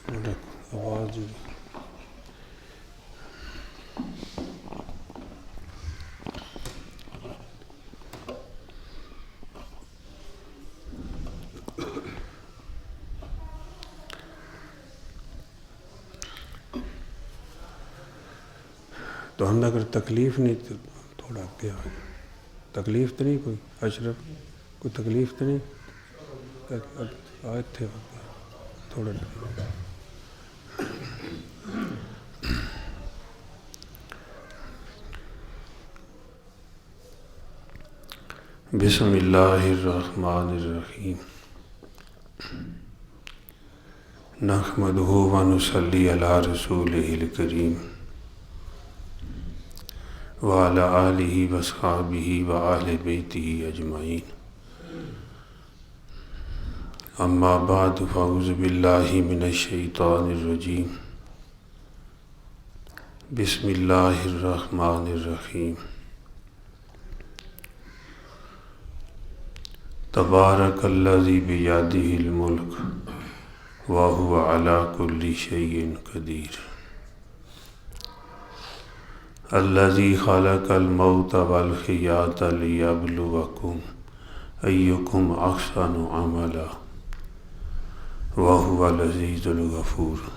آواز تو ہم اگر تکلیف نہیں تو تھوڑا کیا تکلیف تو نہیں کوئی اشرف کوئی تکلیف تو نہیں آئے تھے تھوڑا بسم اللہ الرحمن الرحیم نحمدہ ونصلی علی رسولہ الکریم وعلی آلہ واصحابہ وآل بیتہ اجمعین اما بعد فاعوذ باللہ من الشیطان الرجیم بسم اللہ الرحمن الرحیم تبارک الذی بیدہ الملک وہو علی کل شیء قدیر الذی خلق الموت والحیاۃ لیبلوکم ایکم احسن عملا وہو العزیز الغفور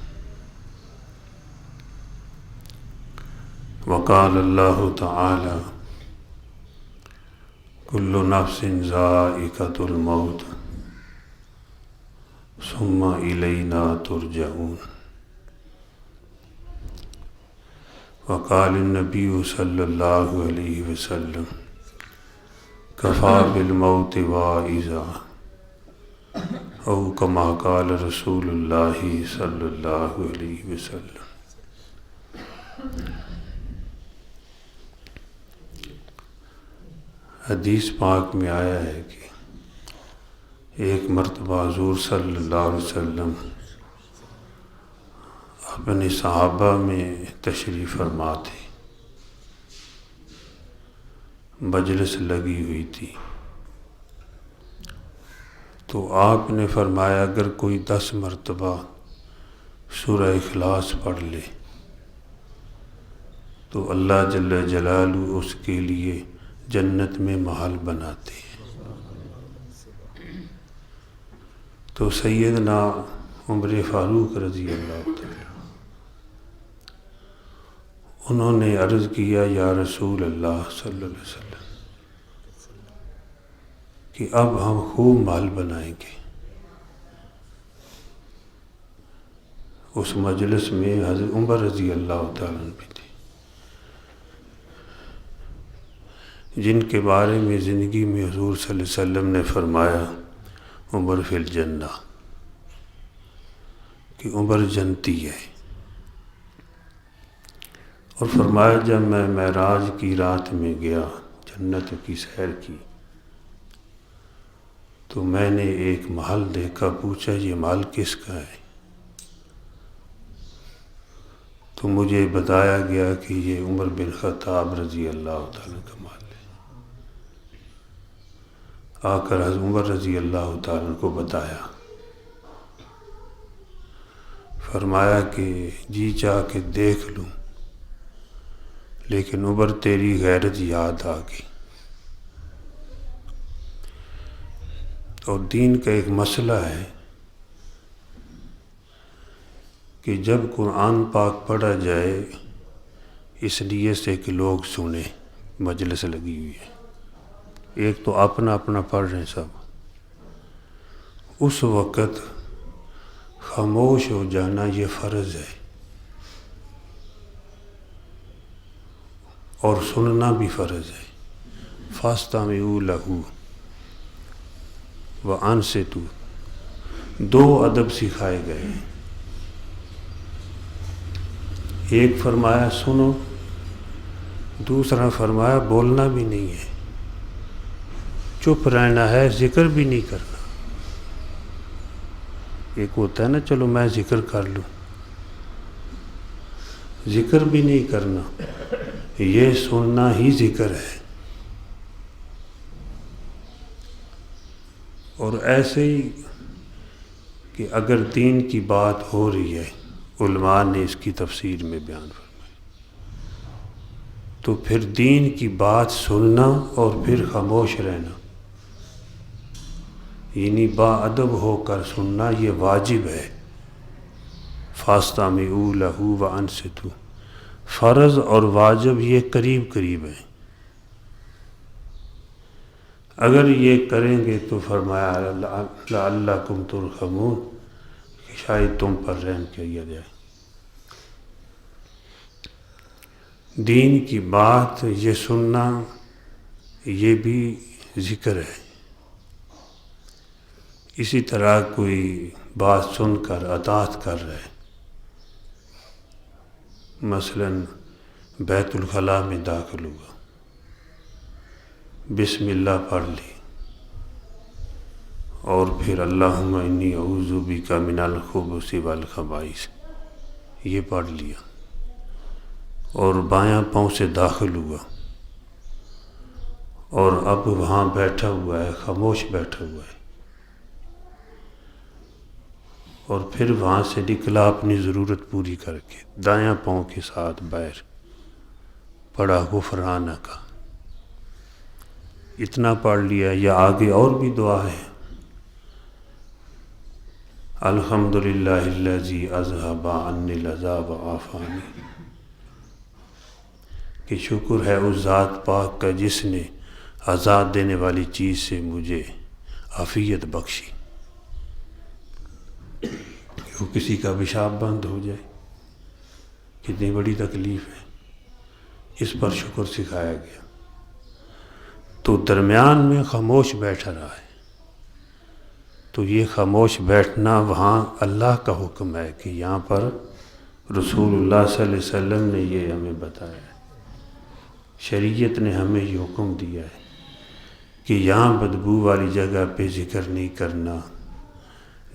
وقال اللہ تعالی کل نفس ذائقۃ الموت ثم الینا ترجعون وقال النبی صلی اللہ علیہ وسلم کفی بالموت واعظا او کما قال رسول اللہ صلی اللہ علیہ وسلم۔ حدیث پاک میں آیا ہے کہ ایک مرتبہ حضور صلی اللہ علیہ وسلم اپنے صحابہ میں تشریف فرما تھے، مجلس لگی ہوئی تھی، تو آپ نے فرمایا اگر کوئی 10 مرتبہ سورہ اخلاص پڑھ لے تو اللہ جل جلالہ اس کے لیے جنت میں محل بناتے ہیں۔ تو سیدنا عمر فاروق رضی اللہ تعالیٰ انہوں نے عرض کیا یا رسول اللہ صلی اللہ علیہ وسلم کہ اب ہم خوب مال بنائیں گے۔ اس مجلس میں حضرت عمر رضی اللہ تعالیٰ بھی تھے، جن کے بارے میں زندگی میں حضور صلی اللہ علیہ وسلم نے فرمایا عمر فی الجنہ، کہ عمر جنتی ہے، اور فرمایا جب میں معراج کی رات میں گیا جنت کی سیر کی تو میں نے ایک محل دیکھا، پوچھا یہ محل کس کا ہے؟ تو مجھے بتایا گیا کہ یہ عمر بن خطاب رضی اللہ تعالیٰ کا محل ہے۔ آ کر حضرت عمر رضی اللہ تعالیٰ کو بتایا، فرمایا کہ جی چاہ کے دیکھ لوں، لیکن عمر تیری غیرت یاد آ گئی۔ اور دین کا ایک مسئلہ ہے کہ جب قرآن پاک پڑھا جائے اس لیے سے کہ لوگ سنیں، مجلس لگی ہوئی ہے، ایک تو اپنا اپنا پڑھ رہے ہیں سب، اس وقت خاموش ہو جانا یہ فرض ہے، اور سننا بھی فرض ہے۔ فَاسْتَمِعُوا لَهُ وَأَنصِتُوا، 2 ادب سکھائے گئے ہیں، ایک فرمایا سنو، دوسرا فرمایا بولنا بھی نہیں ہے، چپ رہنا ہے، ذکر بھی نہیں کرنا۔ ایک ہوتا ہے نا چلو میں ذکر کر لوں، ذکر بھی نہیں کرنا، یہ سننا ہی ذکر ہے۔ اور ایسے ہی کہ اگر دین کی بات ہو رہی ہے، علماء نے اس کی تفسیر میں بیان فرمایا، تو پھر دین کی بات سننا اور پھر خاموش رہنا، یعنی با ادب ہو کر سننا، یہ واجب ہے۔ فَاسْتَمِعُوا لَهُ وَأَنصِتُوا، فرض اور واجب یہ قریب قریب ہیں، اگر یہ کریں گے تو فرمایا لَعَلَّكُمْ تُرْحَمُونَ، کہ شاید تم پر رحم کیا جائے۔ دین کی بات یہ سننا، یہ بھی ذکر ہے۔ اسی طرح کوئی بات سن کر اطاعت کر رہے، مثلا بیت الخلاء میں داخل ہوا، بسم اللہ پڑھ لی، اور پھر اللہم انی اعوذ بک من الخبث والخبائث یہ پڑھ لیا، اور بایاں پاؤں سے داخل ہوا، اور اب وہاں بیٹھا ہوا ہے، خاموش بیٹھا ہوا ہے، اور پھر وہاں سے نکلا اپنی ضرورت پوری کر کے، دایاں پاؤں کے ساتھ باہر پڑھا غفرانک، اتنا پڑھ لیا، یا آگے اور بھی دعا ہے، الحمدللہ الذی اذھب عنی العذا وعافانی، کہ شکر ہے اس ذات پاک کا جس نے عذاب دینے والی چیز سے مجھے عافیت بخشی، کہ کسی کا پیشاب بند ہو جائے، کتنی بڑی تکلیف ہے، اس پر شکر سکھایا گیا۔ تو درمیان میں خاموش بیٹھا رہا ہے، تو یہ خاموش بیٹھنا وہاں اللہ کا حکم ہے، کہ یہاں پر رسول اللہ صلی اللہ علیہ وسلم نے یہ ہمیں بتایا ہے، شریعت نے ہمیں یہ حکم دیا ہے کہ یہاں بدبو والی جگہ پہ ذکر نہیں کرنا،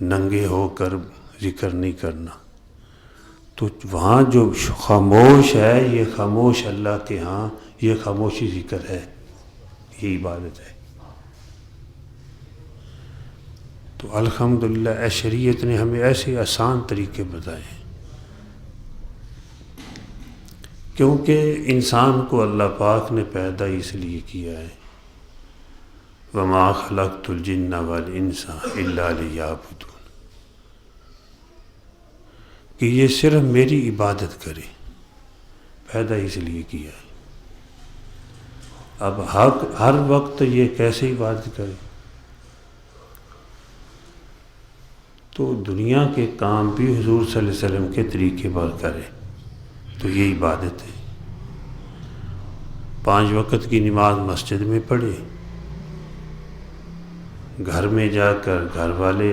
ننگے ہو کر ذکر نہیں کرنا۔ تو وہاں جو خاموش ہے، یہ خاموش اللہ کے ہاں یہ خاموشی ذکر ہے، یہ عبادت ہے۔ تو الحمدللہ شریعت نے ہمیں ایسے آسان طریقے بتائے ہیں، کیونکہ انسان کو اللہ پاک نے پیدا اس لیے کیا ہے، وَمَا خَلَقْتُ الْجِنَّ وَالْإِنسَ إِلَّا لِيَعْبُدُونِ، کہ یہ صرف میری عبادت کرے، پیدا اس لیے کیا ہے۔ اب ہر وقت یہ کیسے عبادت کرے؟ تو دنیا کے کام بھی حضور صلی اللہ علیہ وسلم کے طریقے پر کرے، تو یہ عبادت ہے۔ 5 وقت کی نماز مسجد میں پڑھے، گھر میں جا کر گھر والے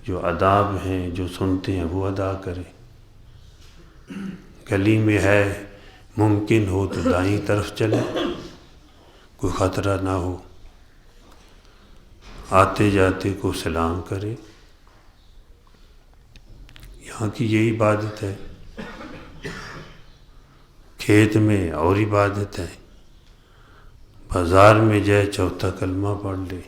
جو آداب ہیں جو سنتے ہیں وہ ادا کرے، گلی میں ہے ممکن ہو تو دائیں طرف چلے، کوئی خطرہ نہ ہو، آتے جاتے کو سلام کرے، یہاں کی یہ عبادت ہے۔ کھیت میں اور عبادت ہے، بازار میں جائے چوتھا کلمہ پڑھ لے،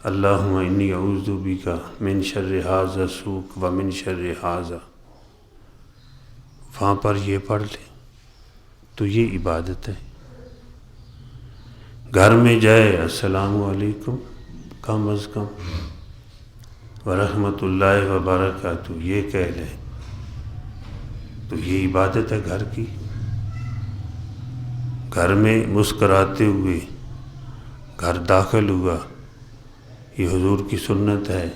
اللہم انی اعوذ بک من شر ھذا السوق ومن شر ھذا، وہاں پر یہ پڑھ لے، تو یہ عبادت ہے۔ گھر میں جائے السلام علیکم کم از کم ورحمۃ اللہ وبرکاتہ یہ کہہ لے، تو یہ عبادت ہے گھر کی۔ گھر میں مسکراتے ہوئے گھر داخل ہوا، یہ حضور کی سنت ہے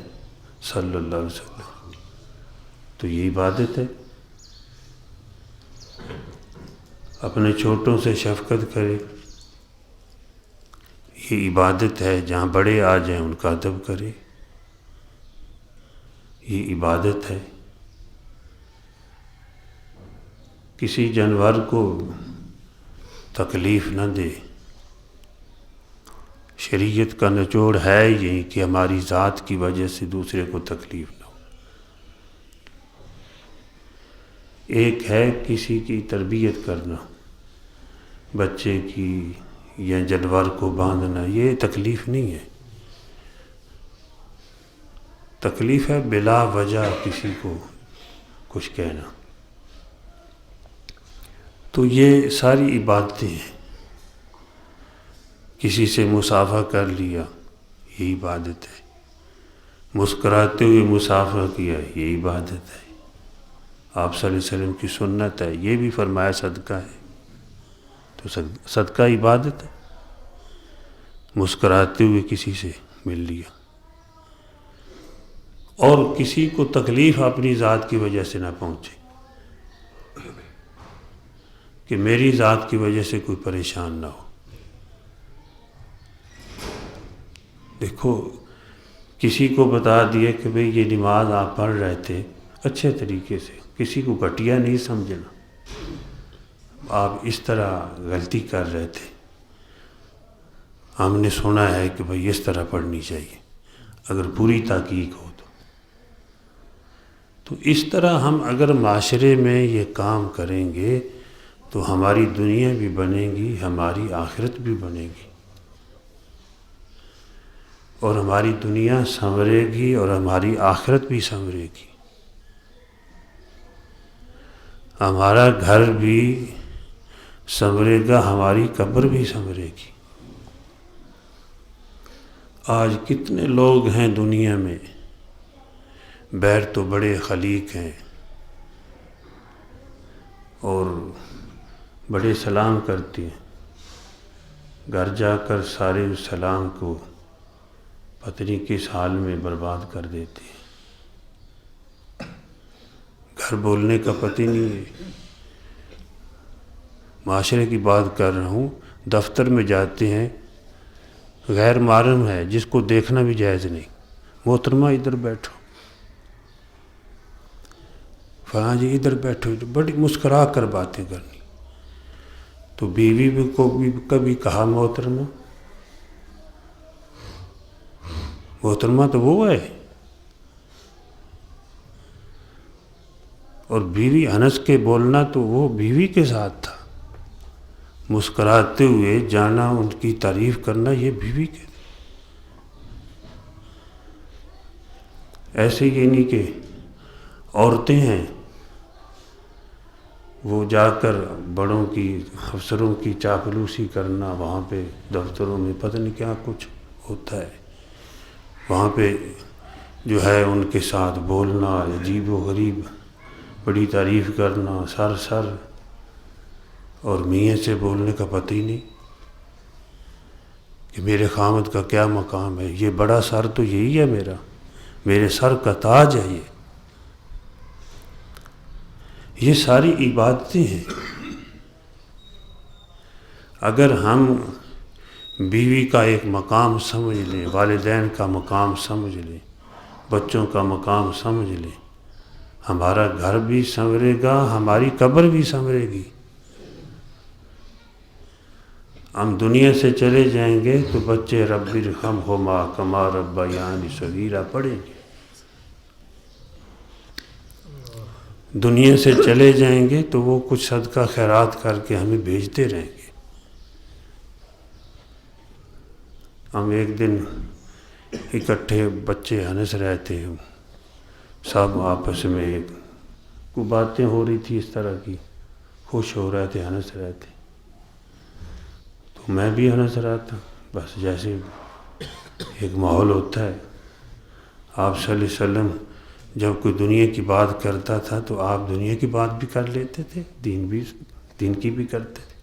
صلی اللہ علیہ وسلم، تو یہ عبادت ہے۔ اپنے چھوٹوں سے شفقت کرے، یہ عبادت ہے۔ جہاں بڑے آ جائیں ان کا ادب کرے، یہ عبادت ہے۔ کسی جانور کو تکلیف نہ دے، شریعت کا نچوڑ ہے یہی کہ ہماری ذات کی وجہ سے دوسرے کو تکلیف نہ ہو۔ ایک ہے کسی کی تربیت کرنا، بچے کی یا جانور کو باندھنا، یہ تکلیف نہیں ہے۔ تکلیف ہے بلا وجہ کسی کو کچھ کہنا. تو یہ ساری عبادتیں ہیں. کسی سے مصافحہ کر لیا یہ عبادت ہے. مسکراتے ہوئے مصافحہ کیا یہ عبادت ہے. آپ صلی اللہ علیہ وسلم کی سنت ہے. یہ بھی فرمایا صدقہ ہے. تو صدقہ عبادت ہے. مسکراتے ہوئے کسی سے مل لیا اور کسی کو تکلیف اپنی ذات کی وجہ سے نہ پہنچے کہ میری ذات کی وجہ سے کوئی پریشان نہ ہو. دیکھو کسی کو بتا دیا کہ بھئی یہ نماز آپ پڑھ رہے تھے اچھے طریقے سے، کسی کو گھٹیا نہیں سمجھنا، آپ اس طرح غلطی کر رہے تھے، ہم نے سنا ہے کہ بھئی اس طرح پڑھنی چاہیے اگر پوری تحقیق ہو تو اس طرح ہم اگر معاشرے میں یہ کام کریں گے تو ہماری دنیا بھی بنے گی، ہماری آخرت بھی بنے گی، اور ہماری دنیا سنورے گی اور ہماری آخرت بھی سنورے گی. ہمارا گھر بھی سنورے گا، ہماری قبر بھی سنورے گی. آج کتنے لوگ ہیں دنیا میں، بیر تو بڑے خلیق ہیں اور بڑے سلام کرتے ہیں، گھر جا کر سارے اس سلام کو پتہ نہیں کس حال میں برباد کر دیتے ہیں. گھر بولنے کا پتہ نہیں ہے. معاشرے کی بات کر رہا ہوں. دفتر میں جاتے ہیں، غیر محرم ہے جس کو دیکھنا بھی جائز نہیں، محترمہ ادھر بیٹھو، فلاں جی ادھر بیٹھو، بڑی مسکرا کر باتیں کرنی. تو بیوی کو بھی کبھی کہا محترمہ تو وہ ہے، اور بیوی ہنس کے بولنا تو وہ بیوی کے ساتھ تھا، مسکراتے ہوئے جانا ان کی تعریف کرنا یہ بیوی کے. ایسے یہ نہیں کہ عورتیں ہیں وہ جا کر بڑوں کی افسروں کی چاپلوسی کرنا، وہاں پہ دفتروں میں پتہ نہیں کیا کچھ ہوتا ہے، وہاں پہ جو ہے ان کے ساتھ بولنا، عجیب و غریب بڑی تعریف کرنا، سر اور میاں سے بولنے کا پتہ ہی نہیں کہ میرے خامد کا کیا مقام ہے. یہ بڑا سر تو یہی ہے، میرے سر کا تاج ہے. یہ ساری عبادتیں ہیں. اگر ہم بیوی کا ایک مقام سمجھ لیں، والدین کا مقام سمجھ لیں، بچوں کا مقام سمجھ لیں، ہمارا گھر بھی سنورے گا، ہماری قبر بھی سنورے گی. ہم دنیا سے چلے جائیں گے تو بچے رب ارحمہما کما ربیانی صغیرا پڑھیں گے. دنیا سے چلے جائیں گے تو وہ کچھ صدقہ خیرات کر کے ہمیں بھیجتے رہیں گے. ہم ایک دن اکٹھے بچے ہنس رہے تھے، سب آپس میں کوئی باتیں ہو رہی تھی اس طرح کی، خوش ہو رہے تھے، ہنس رہے تھے. تو میں بھی ہنس رہا تھا، بس جیسے ایک ماحول ہوتا ہے. آپ صلی اللہ علیہ وسلم جب کوئی دنیا کی بات کرتا تھا تو آپ دنیا کی بات بھی کر لیتے تھے، دین کی بھی کرتے تھے،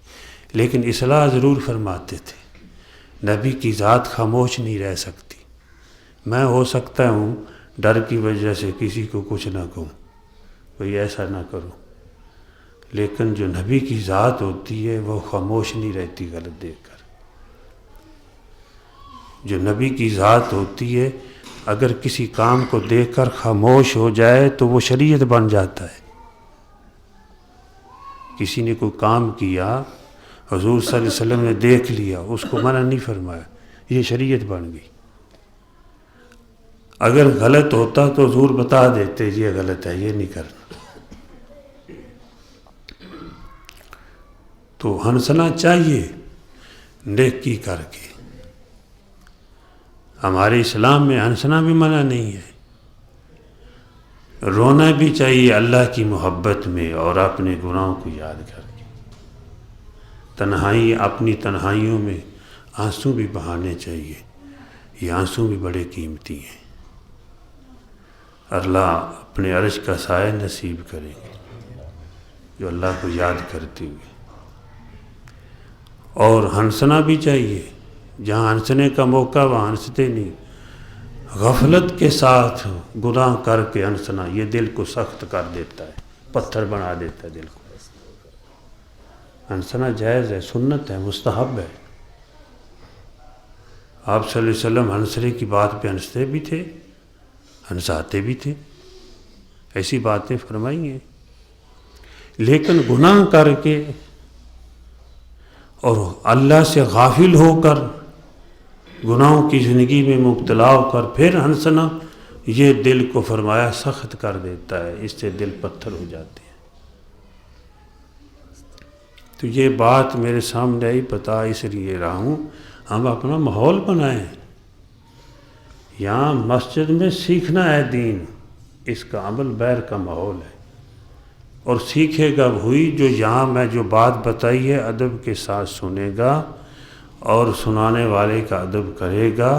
لیکن اصلاح ضرور فرماتے تھے. نبی کی ذات خاموش نہیں رہ سکتی. میں ہو سکتا ہوں ڈر کی وجہ سے کسی کو کچھ نہ کہوں، کوئی ایسا نہ کرو، لیکن جو نبی کی ذات ہوتی ہے وہ خاموش نہیں رہتی غلط دیکھ کر. جو نبی کی ذات ہوتی ہے اگر کسی کام کو دیکھ کر خاموش ہو جائے تو وہ شریعت بن جاتا ہے. کسی نے کوئی کام کیا، حضور صلی اللہ علیہ وسلم نے دیکھ لیا، اس کو منع نہیں فرمایا، یہ شریعت بن گئی. اگر غلط ہوتا تو حضور بتا دیتے یہ غلط ہے، یہ نہیں کرنا. تو ہنسنا چاہیے نیکی کر کے. ہمارے اسلام میں ہنسنا بھی منع نہیں ہے. رونا بھی چاہیے اللہ کی محبت میں اور اپنے گناہوں کو یاد کر کے. اپنی تنہائیوں میں آنسو بھی بہانے چاہیے. یہ آنسو بھی بڑے قیمتی ہیں. اللہ اپنے عرش کا سایہ نصیب کریں گے جو اللہ کو یاد کرتے ہوئے. اور ہنسنا بھی چاہیے. جہاں ہنسنے کا موقع وہاں ہنستے نہیں. غفلت کے ساتھ گناہ کر کے ہنسنا یہ دل کو سخت کر دیتا ہے، پتھر بنا دیتا ہے دل کو. ہنسنا جائز ہے، سنت ہے، مستحب ہے. آپ صلی اللہ علیہ وسلم ہنسنے کی بات پہ ہنستے بھی تھے، ہنساتے بھی تھے، ایسی باتیں فرمائی ہیں. لیکن گناہ کر کے اور اللہ سے غافل ہو کر گناہوں کی زندگی میں مبتلا ہو کر پھر ہنسنا یہ دل کو فرمایا سخت کر دیتا ہے. اس سے دل پتھر ہو جاتے ہیں. تو یہ بات میرے سامنے ہی بتا اس لیے رہا ہوں ہم اپنا ماحول بنائیں. یہاں مسجد میں سیکھنا ہے دین، اس کا عمل بیر کا ماحول ہے. اور سیکھے گا وہی جو یہاں میں جو بات بتائی ہے ادب کے ساتھ سنے گا اور سنانے والے کا ادب کرے گا،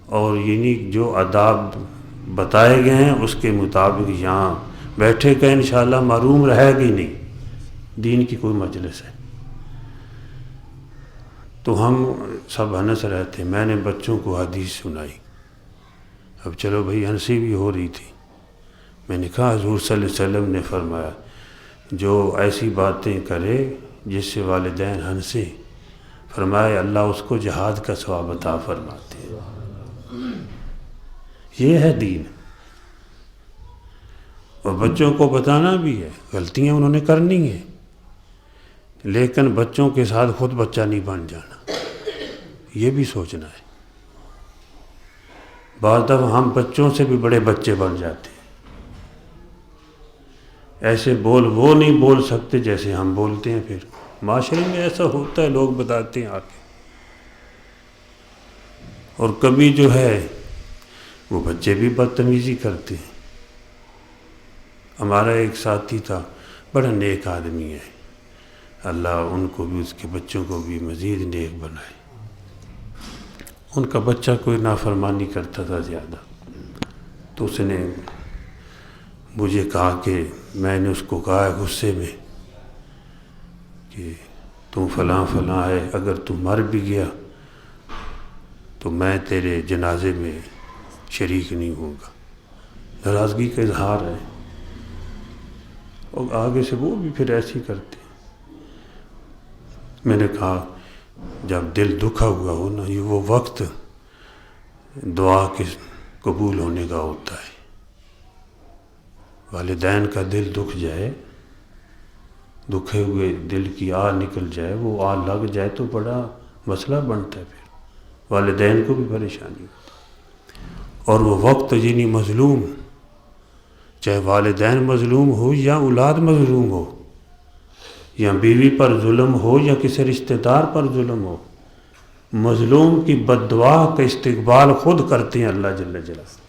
اور یعنی جو آداب بتائے گئے ہیں اس کے مطابق یہاں بیٹھے گا انشاءاللہ محروم رہے گی نہیں. دین کی کوئی مجلس ہے تو ہم سب ہنس رہے تھے. میں نے بچوں کو حدیث سنائی. اب چلو بھئی ہنسی بھی ہو رہی تھی. میں نے کہا حضور صلی اللہ علیہ وسلم نے فرمایا جو ایسی باتیں کرے جس سے والدین ہنسے، فرمایا اللہ اس کو جہاد کا ثواب عطا فرماتے ہیں. یہ ہے دین. اور بچوں کو بتانا بھی ہے، غلطیاں انہوں نے کرنی ہیں، لیکن بچوں کے ساتھ خود بچہ نہیں بن جانا، یہ بھی سوچنا ہے. بعض دفعہ ہم بچوں سے بھی بڑے بچے بن جاتے ہیں. ایسے وہ نہیں بول سکتے جیسے ہم بولتے ہیں. پھر معاشرے میں ایسا ہوتا ہے، لوگ بتاتے ہیں آ کے. اور کبھی جو ہے وہ بچے بھی بدتمیزی کرتے ہیں. ہمارا ایک ساتھی تھا، بڑا نیک آدمی ہے، اللہ ان کو بھی اس کے بچوں کو بھی مزید نیک بنائے. ان کا بچہ کوئی نافرمانی کرتا تھا زیادہ، تو اس نے مجھے کہا کہ میں نے اس کو کہا غصے میں کہ تم فلاں فلاں ہے، اگر تم مر بھی گیا تو میں تیرے جنازے میں شریک نہیں ہوں گا. ناراضگی کا اظہار ہے. اور آگے سے وہ بھی پھر ایسے ہی کرتے. میں نے کہا جب دل دکھا ہوا ہو نا، یہ وہ وقت دعا کے قبول ہونے کا ہوتا ہے. والدین کا دل دکھ جائے، دکھے ہوئے دل کی آہ نکل جائے، وہ آہ لگ جائے تو بڑا مسئلہ بنتا ہے. پھر والدین کو بھی پریشانی ہوتی ہے. اور وہ وقت جنہیں مظلوم، چاہے والدین مظلوم ہو یا اولاد مظلوم ہو، یا بیوی پر ظلم ہو یا کسی رشتہ دار پر ظلم ہو، مظلوم کی بد دعا کا استقبال خود کرتے ہیں اللہ جل جلالہ.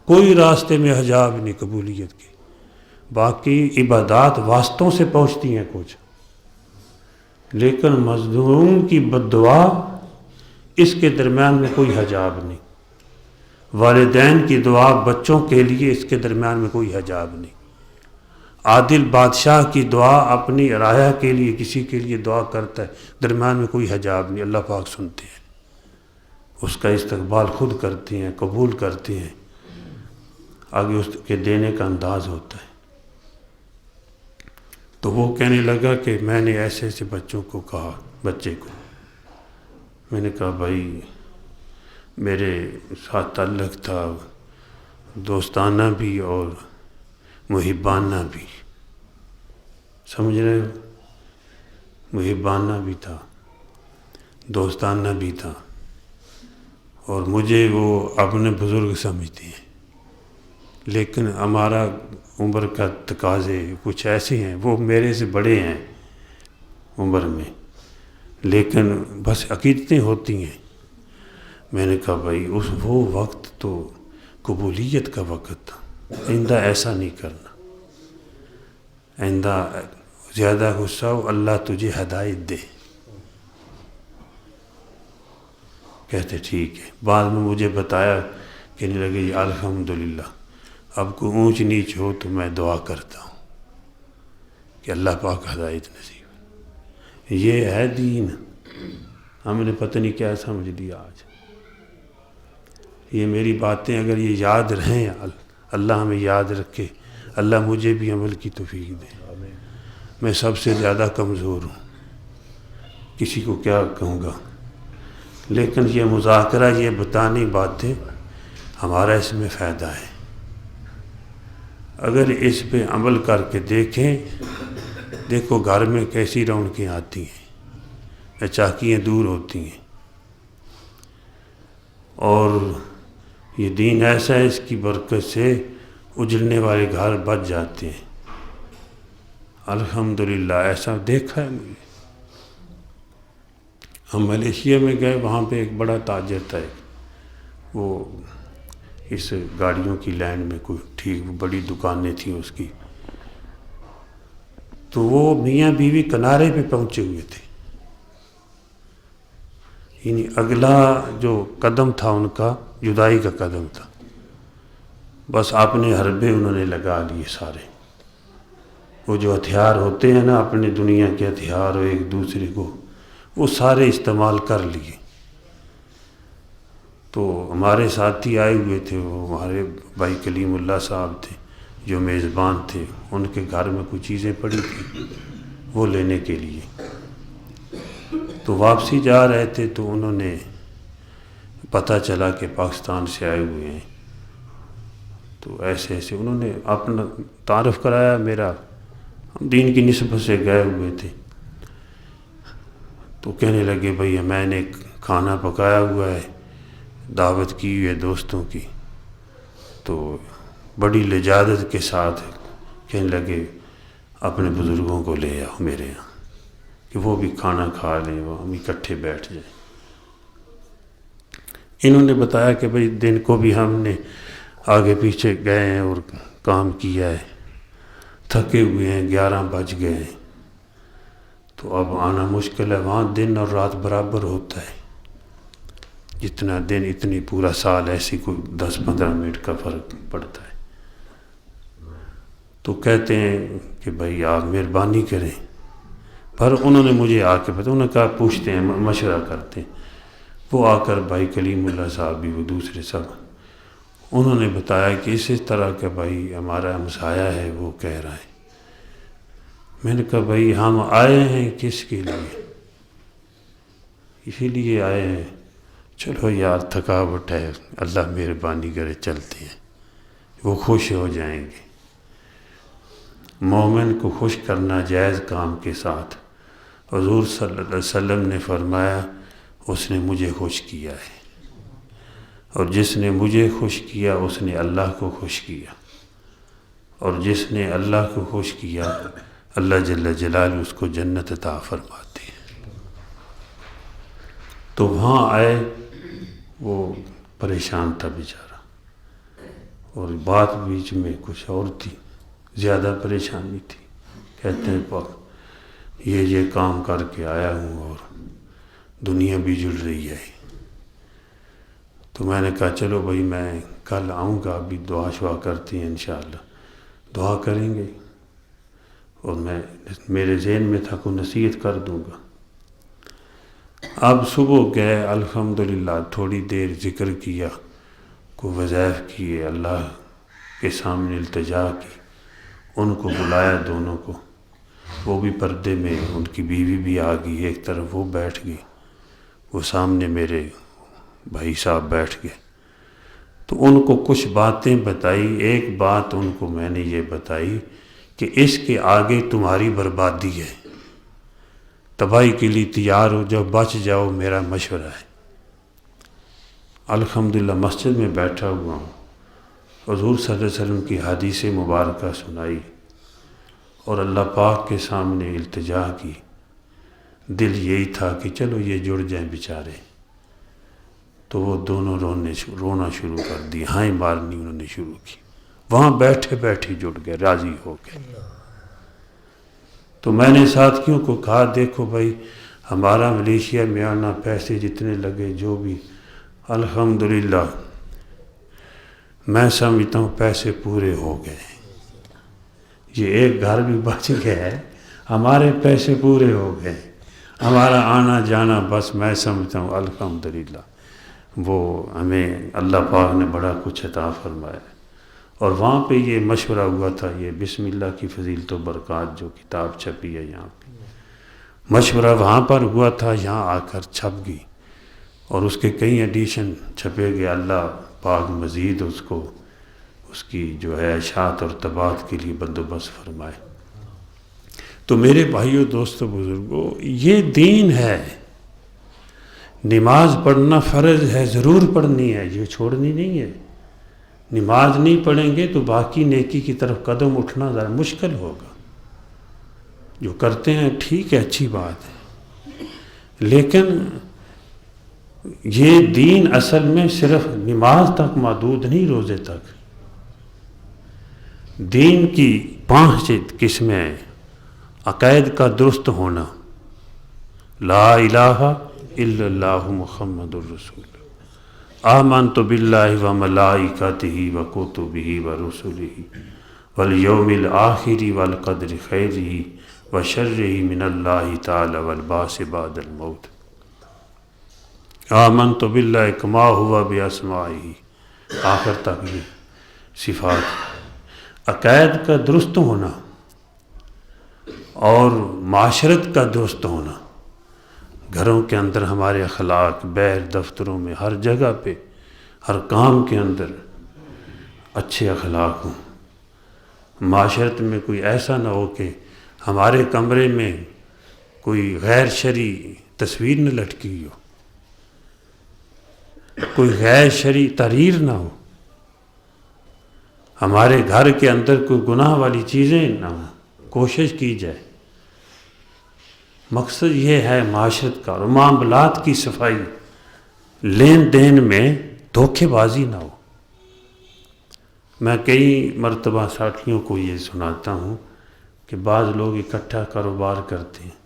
کوئی راستے میں حجاب نہیں قبولیت کی. باقی عبادات واسطوں سے پہنچتی ہیں کچھ، لیکن مظلوم کی بد دعا اس کے درمیان میں کوئی حجاب نہیں. والدین کی دعا بچوں کے لیے اس کے درمیان میں کوئی حجاب نہیں. عادل بادشاہ کی دعا اپنی رعایا کے لیے کسی کے لیے دعا کرتا ہے، درمیان میں کوئی حجاب نہیں. اللہ پاک سنتے ہیں، اس کا استقبال خود کرتے ہیں، قبول کرتے ہیں. آگے اس کے دینے کا انداز ہوتا ہے. تو وہ کہنے لگا کہ میں نے ایسے ایسے بچوں کو کہا، بچے کو میں نے کہا بھائی میرے ساتھ تعلق تھا دوستانہ بھی اور محبانہ بھی، سمجھ رہے ہو؟ محبانہ بھی تھا، دوستانہ بھی تھا، اور مجھے وہ اپنے بزرگ سمجھتے ہیں. لیکن ہمارا عمر کا تقاضے کچھ ایسے ہیں، وہ میرے سے بڑے ہیں عمر میں، لیکن بس عقیدتیں ہوتی ہیں. میں نے کہا بھائی وہ وقت تو قبولیت کا وقت تھا. آئندہ ایسا نہیں کرنا، آئندہ زیادہ غصہ ہو اللہ تجھے ہدایت دے۔ کہتے ٹھیک ہے۔ بعد میں مجھے بتایا، کہنے لگے الحمدللہ اب کوئی اونچ نیچ ہو تو میں دعا کرتا ہوں کہ اللہ پاک ہدایت نصیب۔ یہ ہے دین۔ ہم نے پتہ نہیں کیا سمجھ لیا آج۔ یہ میری باتیں اگر یہ یاد رہیں، اللہ ہمیں یاد رکھے، اللہ مجھے بھی عمل کی توفیق دے۔ میں سب سے زیادہ کمزور ہوں، کسی کو کیا کہوں گا، لیکن یہ مذاکرہ، یہ بتانے باتیں، ہمارا اس میں فائدہ ہے۔ اگر اس پہ عمل کر کے دیکھیں، دیکھو گھر میں کیسی رونقیں آتی ہیں، چاکیاں دور ہوتی ہیں، اور یہ دین ایسا ہے، اس کی برکت سے اجڑنے والے گھر بچ جاتے ہیں۔ الحمدللہ ایسا دیکھا ہے مجھے۔ ہم ملیشیا میں گئے، وہاں پہ ایک بڑا تاجر تھا، وہ اس گاڑیوں کی لائن میں کوئی ٹھیک بڑی دکانیں تھیں اس کی، تو وہ میاں بیوی کنارے پہ پہنچے ہوئے تھے، یعنی اگلا جو قدم تھا ان کا جدائی کا قدم تھا، بس اپنے حربے انہوں نے لگا لیے سارے۔ وہ جو ہتھیار ہوتے ہیں نا، اپنے دنیا کے ہتھیار ایک دوسرے کو، وہ سارے استعمال کر لیے۔ تو ہمارے ساتھی آئے ہوئے تھے، وہ ہمارے بھائی کلیم اللہ صاحب تھے جو میزبان تھے، ان کے گھر میں کچھ چیزیں پڑی تھیں وہ لینے کے لیے، تو واپسی جا رہے تھے، تو انہوں نے پتہ چلا کہ پاکستان سے آئے ہوئے ہیں، تو ایسے ایسے انہوں نے اپنا تعارف کرایا میرا، ہم دین کی نسبت سے گئے ہوئے تھے، تو کہنے لگے بھئی میں نے کھانا پکایا ہوا ہے، دعوت کی ہوئی ہے دوستوں کی، تو بڑی لجاجت کے ساتھ کہنے لگے اپنے بزرگوں کو لے آؤ میرے یہاں کہ وہ بھی کھانا کھا لیں، وہ ہم اکٹھے بیٹھ جائیں۔ انہوں نے بتایا کہ بھئی دن کو بھی ہم نے آگے پیچھے گئے ہیں اور کام کیا ہے، تھکے ہوئے ہیں، 11 بج گئے ہیں، تو اب آنا مشکل ہے، وہاں دن اور رات برابر ہوتا ہے، جتنا دن اتنی پورا سال، ایسی کوئی 10-15 منٹ کا فرق پڑتا ہے۔ تو کہتے ہیں کہ بھئی آپ مہربانی کریں، پر انہوں نے مجھے آ کے انہوں نے کہا پوچھتے ہیں، مشورہ کرتے ہیں۔ وہ آ کر بھائی کلیم اللہ صاحب بھی، وہ دوسرے سب، انہوں نے بتایا کہ اس طرح کا بھائی ہمارا ہمسایہ ہے، وہ کہہ رہا ہے۔ میں نے کہا بھئی ہم آئے ہیں کس کے لیے؟ اسی لیے آئے ہیں، چلو یار تھکاوٹ ہے، اللہ مہربانی کرے چلتے ہیں، وہ خوش ہو جائیں گے۔ مومن کو خوش کرنا جائز کام کے ساتھ، حضور صلی اللہ علیہ وسلم نے فرمایا اس نے مجھے خوش کیا ہے، اور جس نے مجھے خوش کیا اس نے اللہ کو خوش کیا، اور جس نے اللہ کو خوش کیا اللہ جل جلالہ اس کو جنت عطا فرماتے ہیں۔ تو وہاں آئے، وہ پریشان تھا بیچارہ، اور بات بیچ میں کچھ اور تھی، زیادہ پریشانی تھی۔ کہتے ہیں پاک یہ کام کر کے آیا ہوں اور دنیا بھی جڑ رہی ہے۔ تو میں نے کہا چلو بھائی میں کل آؤں گا، ابھی دعا شعا کرتے ہیں، انشاءاللہ دعا کریں گے، اور میرے ذہن میں تھا کوئی نصیحت کر دوں گا۔ اب صبح گئے، الحمدللہ تھوڑی دیر ذکر کیا، کو وظائف کیے، اللہ کے سامنے التجا کی، ان کو بلایا دونوں کو، وہ بھی پردے میں، ان کی بیوی بھی آ گئی، ایک طرف وہ بیٹھ گئی، وہ سامنے میرے بھائی صاحب بیٹھ گئے، تو ان کو کچھ باتیں بتائی۔ ایک بات ان کو میں نے یہ بتائی کہ اس کے آگے تمہاری بربادی ہے، تباہی کے لیے تیار ہو جاؤ، بچ جاؤ، میرا مشورہ ہے۔ الحمدللہ مسجد میں بیٹھا ہوا ہوں، حضور صلی اللہ علیہ وسلم کی حدیث مبارکہ سنائی، اور اللہ پاک کے سامنے التجا کی۔ دل یہی تھا کہ چلو یہ جڑ جائیں بیچارے، تو وہ دونوں رونا شروع کر دی، ہائیں مارنی انہوں نے شروع کی، وہاں بیٹھے بیٹھے جڑ گئے، راضی ہو گئے۔ تو میں نے ساتھیوں کو کہا دیکھو بھائی ہمارا ملیشیا میں آنا، پیسے جتنے لگے جو بھی، الحمدللہ میں سمجھتا ہوں پیسے پورے ہو گئے، یہ ایک گھر بھی بچ گیا ہے، ہمارے پیسے پورے ہو گئے، ہمارا آنا جانا بس میں سمجھتا ہوں الحمدللہ وہ ہمیں اللہ پاک نے بڑا کچھ عطا فرمایا۔ اور وہاں پہ یہ مشورہ ہوا تھا، یہ بسم اللہ کی فضیلت و برکات جو کتاب چھپی ہے یہاں پہ، مشورہ وہاں پر ہوا تھا، یہاں آ کر چھپ گئی اور اس کے کئی ایڈیشن چھپے گئے۔ اللہ پاک مزید اس کو اس کی جو ہے اشاعت اور طباعت کے لیے بندوبست فرمائے۔ تو میرے بھائیوں دوستوں بزرگوں، یہ دین ہے، نماز پڑھنا فرض ہے، ضرور پڑھنی ہے، یہ چھوڑنی نہیں ہے۔ نماز نہیں پڑھیں گے تو باقی نیکی کی طرف قدم اٹھنا ذرا مشکل ہوگا۔ جو کرتے ہیں ٹھیک ہے، اچھی بات ہے، لیکن یہ دین اصل میں صرف نماز تک محدود نہیں، روزے تک۔ دین کی 5 قسمیں ہیں: عقائد کا درست ہونا، لا الہ الا اللہ محمد الرسول، آمنت باللہ و ملائکتہ و کتبہ و رسلہ والیوم الآخر والقدر خیرہ و شرہ من اللہ تعالی والبعث بعد الموت، آمنت باللہ کما ہوا باسمائہ، آخر تک یہ صفات۔ عقائد کا درست ہونا اور معاشرت کا درست ہونا، گھروں کے اندر ہمارے اخلاق، باہر دفتروں میں، ہر جگہ پہ، ہر کام کے اندر اچھے اخلاق ہوں۔ معاشرت میں کوئی ایسا نہ ہو کہ ہمارے کمرے میں کوئی غیر شرعی تصویر نہ لٹکی ہوئی ہو، کوئی غیر شرعی تحریر نہ ہو، ہمارے گھر کے اندر کوئی گناہ والی چیزیں نہ ہوں، کوشش کی جائے۔ مقصد یہ ہے معاشرت کا، اور معاملات کی صفائی، لین دین میں دھوکے بازی نہ ہو۔ میں کئی مرتبہ ساتھیوں کو یہ سناتا ہوں کہ بعض لوگ اکٹھا کاروبار کرتے ہیں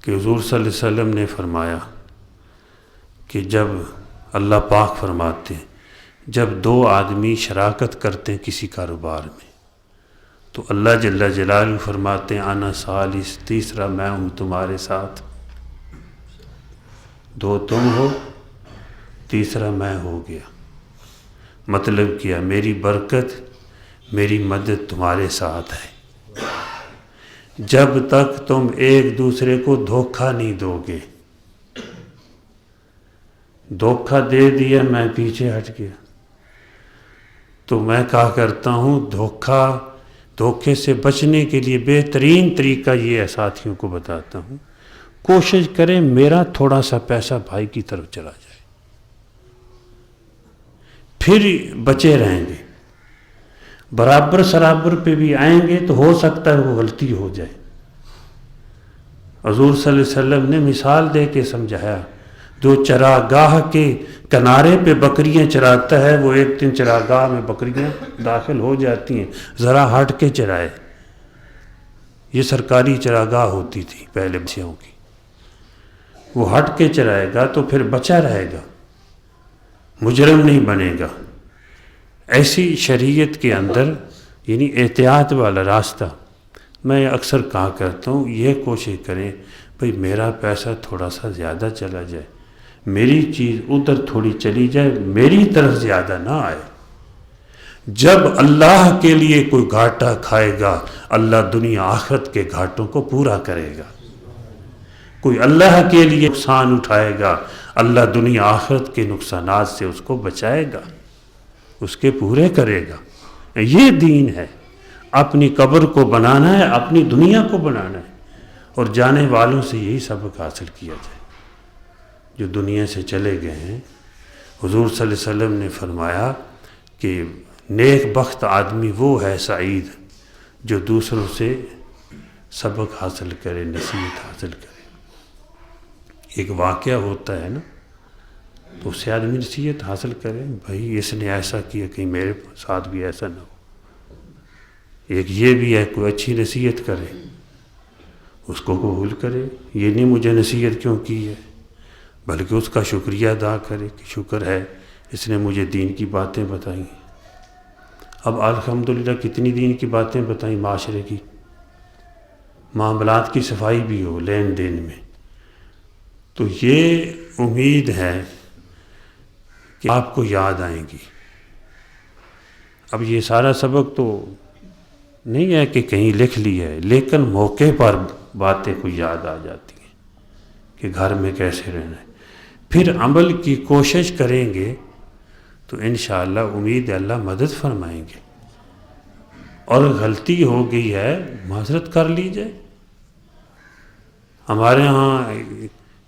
کہ حضور صلی اللہ علیہ وسلم نے فرمایا کہ جب اللہ پاک فرماتے ہیں جب 2 آدمی شراکت کرتے ہیں کسی کاروبار میں تو اللہ جل جلالہ فرماتے ہیں انا ثالث، تیسرا میں ہوں تمہارے ساتھ، 2 تم ہو، تیسرا میں ہو گیا۔ مطلب کیا؟ میری برکت، میری مدد تمہارے ساتھ ہے جب تک تم ایک دوسرے کو دھوکہ نہیں دو گے۔ دھوکہ دے دیا، میں پیچھے ہٹ گیا، تو میں کہا کرتا ہوں دھوکے سے بچنے کے لیے بہترین طریقہ یہ ہے، ساتھیوں کو بتاتا ہوں، کوشش کریں میرا تھوڑا سا پیسہ بھائی کی طرف چلا جائے، پھر بچے رہیں گے۔ برابر سرابر پہ بھی آئیں گے تو ہو سکتا ہے وہ غلطی ہو جائے۔ حضور صلی اللہ علیہ وسلم نے مثال دے کے سمجھایا، جو چراگاہ کے کنارے پہ بکریاں چراتا ہے وہ ایک دن چراگاہ میں بکریاں داخل ہو جاتی ہیں، ذرا ہٹ کے چرائے۔ یہ سرکاری چراگاہ ہوتی تھی پہلے بچیوں کی، وہ ہٹ کے چرائے گا تو پھر بچا رہے گا، مجرم نہیں بنے گا۔ ایسی شریعت کے اندر یعنی احتیاط والا راستہ، میں اکثر کہا کرتا ہوں یہ کوشش کریں بھئی میرا پیسہ تھوڑا سا زیادہ چلا جائے، میری چیز ادھر تھوڑی چلی جائے، میری طرف زیادہ نہ آئے۔ جب اللہ کے لیے کوئی گھاٹا کھائے گا اللہ دنیا آخرت کے گھاٹوں کو پورا کرے گا، کوئی اللہ کے لیے نقصان اٹھائے گا اللہ دنیا آخرت کے نقصانات سے اس کو بچائے گا، اس کے پورے کرے گا۔ یہ دین ہے، اپنی قبر کو بنانا ہے، اپنی دنیا کو بنانا ہے، اور جانے والوں سے یہی سبق حاصل کیا جائے جو دنیا سے چلے گئے ہیں۔ حضور صلی اللہ علیہ وسلم نے فرمایا کہ نیک بخت آدمی وہ ہے سعید جو دوسروں سے سبق حاصل کرے، نصیحت حاصل کرے۔ ایک واقعہ ہوتا ہے نا، تو اس سے آدمی نصیحت حاصل کرے، بھائی اس نے ایسا کیا، کہیں میرے ساتھ بھی ایسا نہ ہو۔ ایک یہ بھی ہے، کوئی اچھی نصیحت کرے اس کو قبول کرے، یہ نہیں مجھے نصیحت کیوں کی ہے، بلکہ اس کا شکریہ ادا کرے کہ شکر ہے اس نے مجھے دین کی باتیں بتائیں۔ اب الحمدللہ کتنی دین کی باتیں بتائیں، معاشرے کی، معاملات کی صفائی بھی ہو لین دین میں۔ تو یہ امید ہے کہ آپ کو یاد آئیں گی۔ اب یہ سارا سبق تو نہیں ہے کہ کہیں لکھ لی ہے، لیکن موقع پر باتیں کو یاد آ جاتی ہیں کہ گھر میں کیسے رہنا ہے۔ پھر عمل کی کوشش کریں گے تو انشاءاللہ امید ہے اللہ مدد فرمائیں گے۔ اور غلطی ہو گئی ہے معذرت کر لیجئے۔ ہمارے ہاں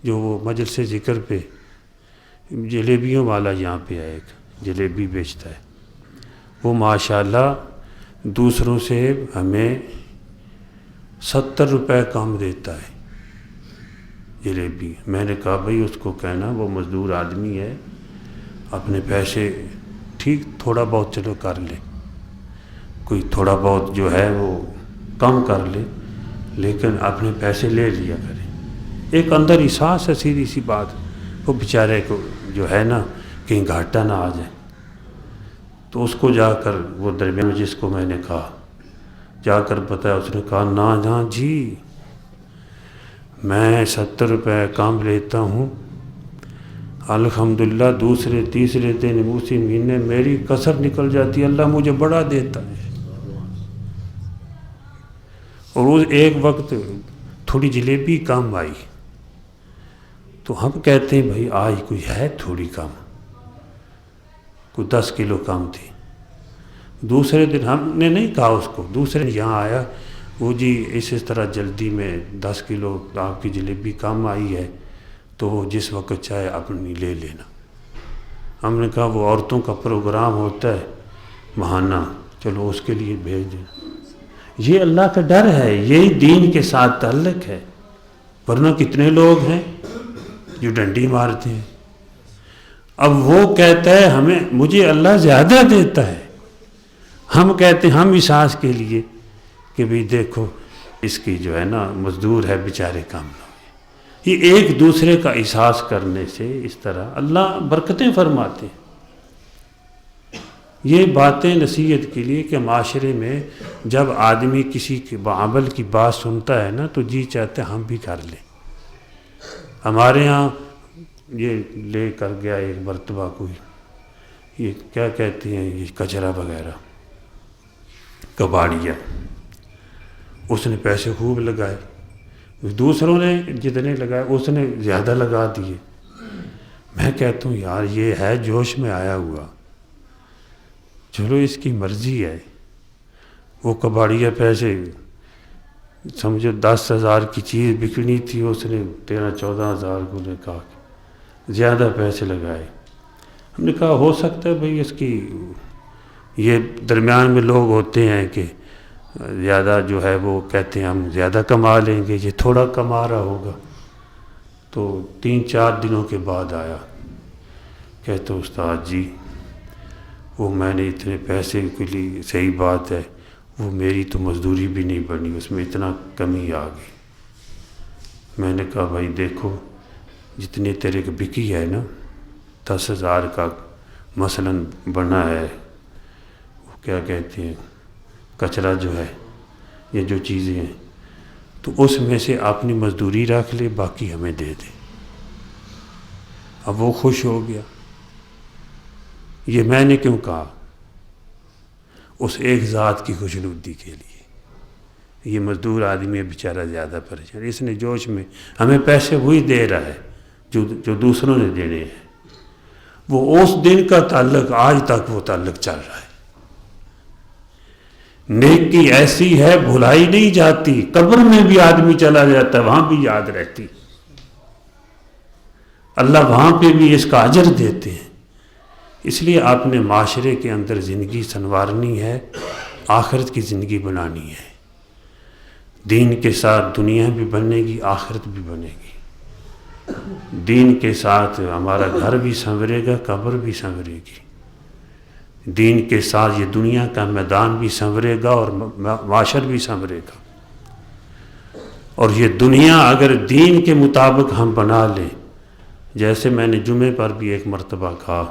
جو وہ مجلس ذکر پہ جلیبیوں والا یہاں پہ ہے، ایک جلیبی بیچتا ہے، وہ ماشاءاللہ دوسروں سے ہمیں 70 روپے کم دیتا ہے جلیبی۔ میں نے کہا بھائی اس کو کہنا وہ مزدور آدمی ہے، اپنے پیسے ٹھیک تھوڑا بہت چلو کر لے، کوئی تھوڑا بہت جو ہے وہ کم کر لے، لیکن اپنے پیسے لے لیا کرے۔ ایک اندر احساس ہے، سیدھی سی بات، وہ بیچارے کو جو ہے نا کہیں گھاٹا نہ آ جائے۔ تو اس کو جا کر وہ درمیان میں جس کو میں نے کہا جا کر بتایا، اس نے کہا نا جی میں 70 روپے کام لیتا ہوں، الحمدللہ دوسرے تیسرے دن اسی مہینے میری کسر نکل جاتی ہے، اللہ مجھے بڑا دیتا ہے۔ اور اس ایک وقت تھوڑی جلیبی کم آئی تو ہم کہتے ہیں بھائی آج کوئی ہے تھوڑی کم، کوئی 10 کلو کم تھی۔ دوسرے دن ہم نے نہیں کہا اس کو، دوسرے دن یہاں آیا، وہ جی اس طرح جلدی میں 10 کلو آپ کی جلیبی کم آئی ہے تو وہ جس وقت چاہے اپنی لے لینا۔ ہم نے کہا وہ عورتوں کا پروگرام ہوتا ہے ماہانہ، چلو اس کے لیے بھیج دیں۔ یہ اللہ کا ڈر ہے، یہی دین کے ساتھ تعلق ہے، ورنہ کتنے لوگ ہیں جو ڈنڈی مارتے ہیں۔ اب وہ کہتا ہے مجھے اللہ زیادہ دیتا ہے، ہم کہتے ہیں ہم احساس کے لیے کہ بھی دیکھو اس کی جو ہے نا مزدور ہے بیچارے کام نہ ہوئے۔ یہ ایک دوسرے کا احساس کرنے سے اس طرح اللہ برکتیں فرماتے ہیں۔ یہ باتیں نصیحت کے لیے کہ معاشرے میں جب آدمی کسی کے عمل کی بات سنتا ہے نا تو جی چاہتے ہم بھی کر لیں۔ ہمارے ہاں یہ لے کر گیا ایک مرتبہ کوئی، یہ کیا کہتے ہیں یہ کچرا وغیرہ، کباڑیا، اس نے پیسے خوب لگائے، دوسروں نے جتنے لگائے اس نے زیادہ لگا دیے۔ میں کہتا ہوں یار یہ ہے جوش میں آیا ہوا، چلو اس کی مرضی ہے۔ وہ کباڑیا پیسے سمجھو 10,000 کی چیز بکنی تھی، اس نے 13-14,000 کو نے کہا کہ زیادہ پیسے لگائے۔ ہم نے کہا ہو سکتا ہے بھئی اس کی، یہ درمیان میں لوگ ہوتے ہیں کہ زیادہ جو ہے وہ کہتے ہیں ہم زیادہ کما لیں گے، یہ تھوڑا کما رہا ہوگا۔ تو 3-4 دنوں کے بعد آیا، کہتے استاد جی وہ میں نے اتنے پیسے کے لیے، صحیح بات ہے وہ میری تو مزدوری بھی نہیں بنی، اس میں اتنا کمی آ گئی۔ میں نے کہا بھائی دیکھو جتنے تیرے کو بکی ہے نا 10,000 کا مثلاً بنا ہے، وہ کیا کہتے ہیں کچرا جو ہے، یہ جو چیزیں ہیں، تو اس میں سے اپنی مزدوری رکھ لے، باقی ہمیں دے دے۔ اب وہ خوش ہو گیا۔ یہ میں نے کیوں کہا؟ اس ایک ذات کی خوشنودی کے لیے۔ یہ مزدور آدمی ہے بیچارہ زیادہ پریشان، اس نے جوش میں ہمیں پیسے وہی دے رہا ہے جو دوسروں نے دینے ہیں۔ وہ اس دن کا تعلق آج تک وہ تعلق چل رہا ہے۔ نیکی ایسی ہے بھلائی نہیں جاتی، قبر میں بھی آدمی چلا جاتا ہے وہاں بھی یاد رہتی، اللہ وہاں پہ بھی اس کا اجر دیتے ہیں۔ اس لیے آپ نے معاشرے کے اندر زندگی سنوارنی ہے، آخرت کی زندگی بنانی ہے، دین کے ساتھ دنیا بھی بنے گی آخرت بھی بنے گی۔ دین کے ساتھ ہمارا گھر بھی سنورے گا، قبر بھی سنورے گی، دین کے ساتھ یہ دنیا کا میدان بھی سنورے گا اور معاشر بھی سنورے گا۔ اور یہ دنیا اگر دین کے مطابق ہم بنا لیں، جیسے میں نے جمعے پر بھی ایک مرتبہ کہا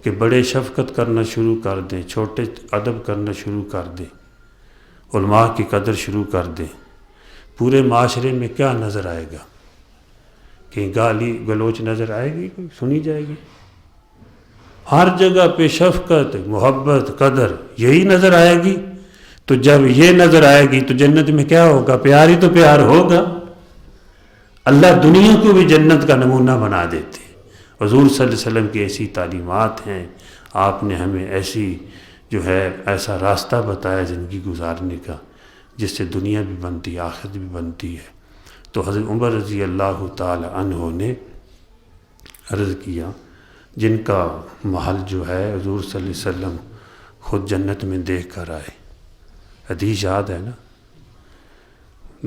کہ بڑے شفقت کرنا شروع کر دیں، چھوٹے ادب کرنا شروع کر دیں، علماء کی قدر شروع کر دیں، پورے معاشرے میں کیا نظر آئے گا؟ کہیں گالی گلوچ نظر آئے گی؟ کوئی سنی جائے گی؟ ہر جگہ پہ شفقت، محبت، قدر یہی نظر آئے گی۔ تو جب یہ نظر آئے گی تو جنت میں کیا ہوگا؟ پیار ہی تو پیار ہوگا۔ اللہ دنیا کو بھی جنت کا نمونہ بنا دیتے ہیں۔ حضور صلی اللہ علیہ وسلم کی ایسی تعلیمات ہیں، آپ نے ہمیں ایسی ایسا راستہ بتایا زندگی گزارنے کا، جس سے دنیا بھی بنتی ہے، آخرت بھی بنتی ہے۔ تو حضرت عمر رضی اللہ تعالی عنہ نے عرض کیا، جن کا محل حضور صلی اللہ علیہ وسلم خود جنت میں دیکھ کر آئے، حدیث یاد ہے نا،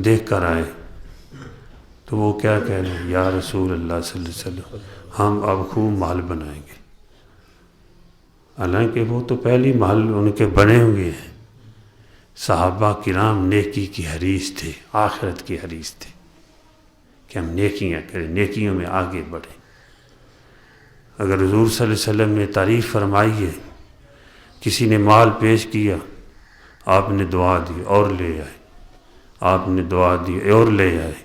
دیکھ کر آئے، تو وہ کیا کہہ رہے ہیں؟ یا رسول اللہ صلی اللہ علیہ وسلم، ہم اب خوب محل بنائیں گے۔ حالانکہ وہ تو پہلی محل ان کے بنے ہوئے ہیں۔ صحابہ کرام نیکی کی حریص تھے، آخرت کی حریص تھے کہ ہم نیکیاں کریں، نیکیوں میں آگے بڑھیں۔ اگر حضور صلی اللہ علیہ وسلم نے تعریف فرمائی ہے، کسی نے مال پیش کیا، آپ نے دعا دی اور لے آئے، آپ نے دعا دی اور لے آئے،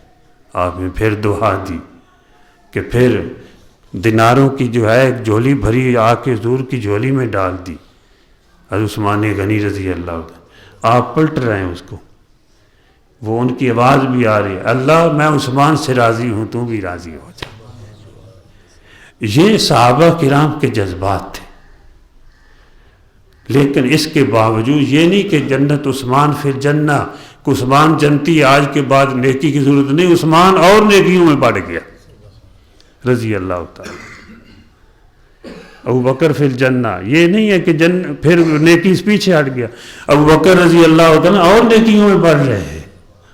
آپ نے پھر دعا دی کہ پھر دیناروں کی ایک جھولی بھری آ کے حضور کی جھولی میں ڈال دی، حضرت عثمان غنی رضی اللہ عنہ، آپ پلٹ رہے ہیں اس کو، وہ ان کی آواز بھی آ رہی ہے، اللہ میں عثمان سے راضی ہوں، تو بھی راضی ہو جا۔ یہ صحابہ کرام کے جذبات تھے۔ لیکن اس کے باوجود یہ نہیں کہ جنت عثمان پھر جنہ، کہ عثمان جنتی، آج کے بعد نیکی کی ضرورت نہیں، عثمان اور نیکیوں میں بڑھ گیا رضی اللہ تعالیٰ۔ ابو بکر فی الجنہ، یہ نہیں ہے کہ پھر نیکی اس پیچھے ہٹ گیا، ابو بکر رضی اللہ تعالیٰ اور نیکیوں میں بڑھ رہے ہیں،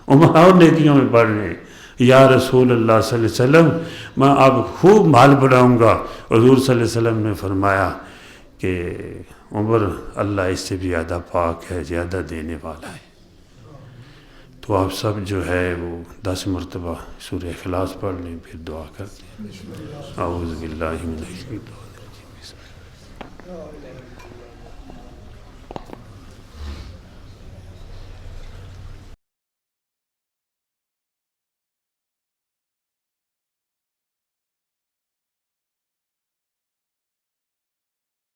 عمر اور نیکیوں میں بڑھ رہے ہیں۔ یا رسول اللہ صلی اللہ علیہ وسلم، میں اب خوب مال بڑھاؤں گا۔ حضور صلی اللہ علیہ وسلم نے فرمایا کہ عمر، اللہ اس سے بھی زیادہ پاک ہے، زیادہ دینے والا ہے۔ تو آپ سب وہ 10 مرتبہ سورہ اخلاص پڑھ لیں، پھر دعا کر دیں۔ اعوذ باللہ من الشیطان الرجیم۔